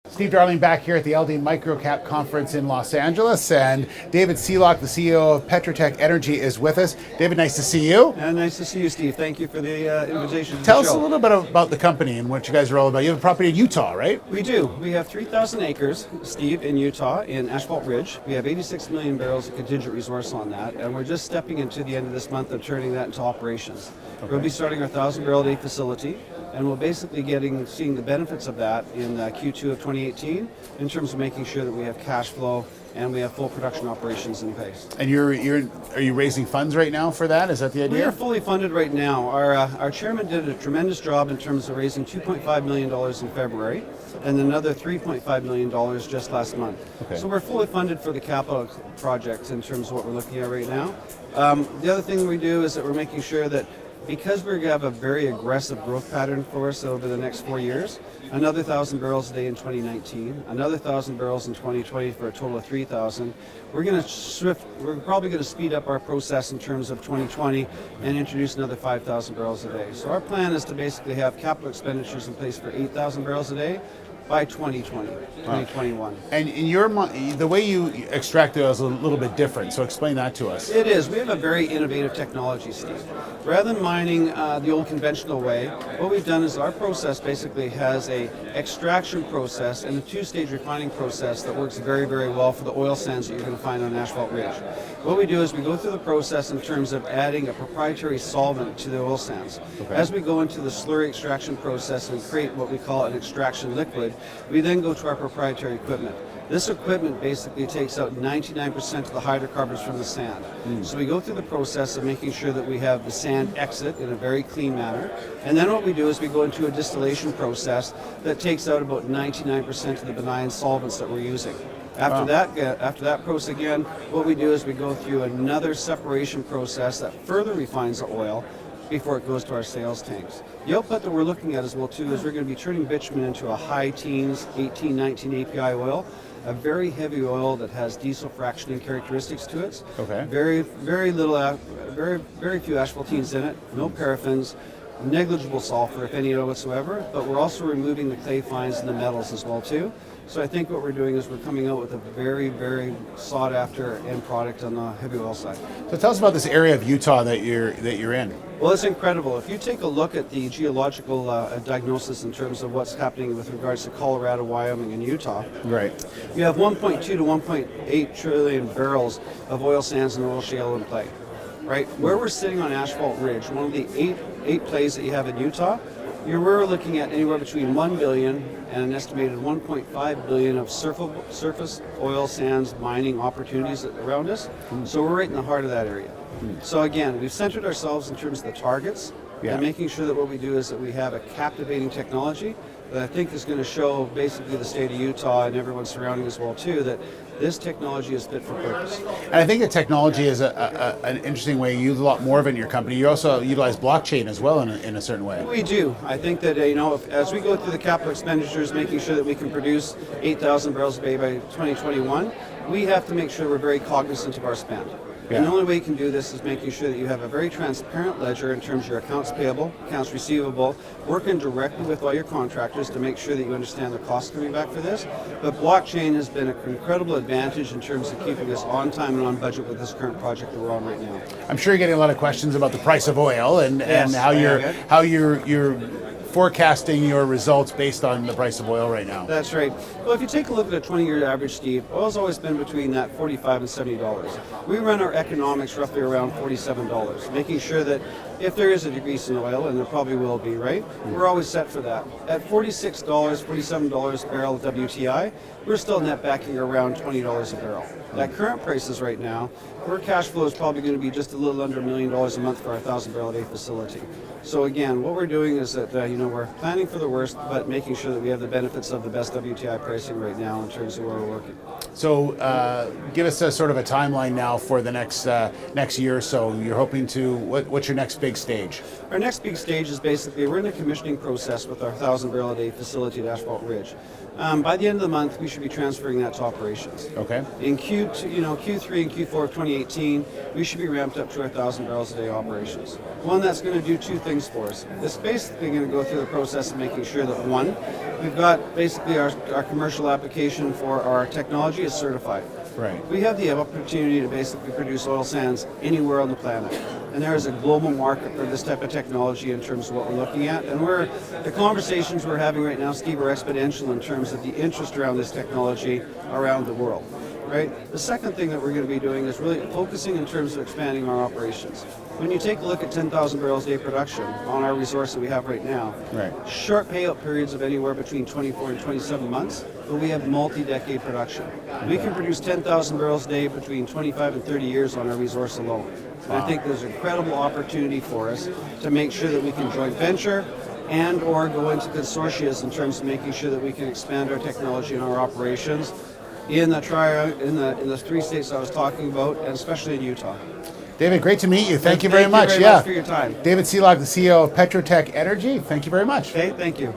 Steve Darling back here at the LD Microcap Conference in Los Angeles, and David Sealock, the CEO of Petroteq Energy, is with us. David, nice to see you. Nice to see you, Steve. Thank you for the invitation to Tell the us show. a little bit about the company and what you guys are all about. You have a property in Utah, right? We do. We have 3,000 acres, Steve, in Utah, in Asphalt Ridge. We have 86 million barrels of contingent resource on that, and we're just stepping into the end of this month of turning that into operations. Okay. We'll be starting our 1,000-barrel-a-day facility, and we'll basically seeing the benefits of that in Q2 of 2018 in terms of making sure that we have cash flow and we have full production operations in place. And are you raising funds right now for that? Is that the idea? We are fully funded right now. Our chairman did a tremendous job in terms of raising $2.5 million in February and another $3.5 million just last month. Okay. So we're fully funded for the capital projects in terms of what we're looking at right now. The other thing we do is that we're making sure that because we're going to have a very aggressive growth pattern for us over the next 4 years, another 1,000 barrels a day in 2019, another 1,000 barrels in 2020 for a total of 3,000. We're probably going to speed up our process in terms of 2020 and introduce another 5,000 barrels a day. So our plan is to basically have capital expenditures in place for 8,000 barrels a day by 2020, 2021. And the way you extract the oil is a little bit different, so explain that to us. It is. We have a very innovative technology, Steve. Rather than mining the old conventional way, what we've done is our process basically has a extraction process and a two-stage refining process that works very, very well for the oil sands that you're going to find on Asphalt Ridge. What we do is we go through the process in terms of adding a proprietary solvent to the oil sands. Okay. As we go into the slurry extraction process and create what we call an extraction liquid, we then go to our proprietary equipment. This equipment basically takes out 99% of the hydrocarbons from the sand. So we go through the process of making sure that we have the sand exit in a very clean manner. And then what we do is we go into a distillation process that takes out about 99% of the benign solvents that we're using. After that process again, what we do is we go through another separation process that further refines the oil before it goes to our sales tanks. The output that we're looking at as well too is we're going to be turning bitumen into a high teens, 18, 19 API oil, a very heavy oil that has diesel fractioning characteristics to it. Okay. Very few asphaltenes in it, no paraffins, negligible sulfur, if any whatsoever, but we're also removing the clay fines and the metals as well too. So I think what we're doing is we're coming out with a very, very sought after end product on the heavy oil side. So tell us about this area of Utah that you're in. Well, it's incredible. If you take a look at the geological diagnosis in terms of what's happening with regards to Colorado, Wyoming, and Utah, right? You have 1.2 to 1.8 trillion barrels of oil sands and oil shale in play, right? Where we're sitting on Asphalt Ridge, one of the eight plays that you have in Utah, we're looking at anywhere between 1 billion and an estimated 1.5 billion of surface oil sands mining opportunities around us. So we're right in the heart of that area. So again, we've centered ourselves in terms of the targets and making sure that what we do is that we have a captivating technology that I think is going to show basically the state of Utah and everyone surrounding as well too that this technology is fit for purpose. And I think the technology is an interesting way. You use a lot more of it in your company. You also utilize blockchain as well in a certain way. We do. I think that as we go through the capital expenditures, making sure that we can produce 8,000 barrels a day by 2021, we have to make sure we're very cognizant of our spend. Yeah. And the only way you can do this is making sure that you have a very transparent ledger in terms of your accounts payable, accounts receivable, working directly with all your contractors to make sure that you understand the costs coming back for this. But blockchain has been an incredible advantage in terms of keeping us on time and on budget with this current project that we're on right now. I'm sure you're getting a lot of questions about the price of oil and how you're forecasting your results based on the price of oil right now. That's right. Well, if you take a look at a 20-year average, Steve, oil's always been between that $45 and $70. We run our economics roughly around $47, making sure that if there is a decrease in oil, and there probably will be, right, we're always set for that. At $46, $47 a barrel WTI, we're still net backing around $20 a barrel. At current prices right now, our cash flow is probably going to be just a little under $1 million a month for our 1,000-barrel-a-day facility. So again, what we're doing is that we're planning for the worst, but making sure that we have the benefits of the best WTI pricing right now in terms of where we're working. So give us a sort of a timeline now for the next year or so. You're hoping to, what's your next big stage? Our next big stage is basically we're in a commissioning process with our 1,000-barrel-a-day facility at Asphalt Ridge. By the end of the month, we should be transferring that to operations. Okay. In Q3 and Q4 of 2018, we should be ramped up to our 1,000 barrels a day operations. One that's going to do two things for us. It's basically going to go through the process of making sure that, one, we've got basically our commercial application for our technology is certified. Right. We have the opportunity to basically produce oil sands anywhere on the planet. And there is a global market for this type of technology in terms of what we're looking at. And the conversations we're having right now, Steve, are exponential in terms of the interest around this technology around the world. Right? The second thing that we're going to be doing is really focusing in terms of expanding our operations. When you take a look at 10,000 barrels a day production on our resource that we have right now, right, short payout periods of anywhere between 24 and 27 months, but we have multi-decade production. We can produce 10,000 barrels a day between 25 and 30 years on our resource alone. And I think there's an incredible opportunity for us to make sure that we can joint venture and or go into consortia in terms of making sure that we can expand our technology and our operations in the in the 3 states I was talking about, and especially in Utah. David, great to meet you. Thank you very much. Thank you very much for your time. David Sealock, the CEO of Petroteq Energy. Thank you very much. Okay, thank you.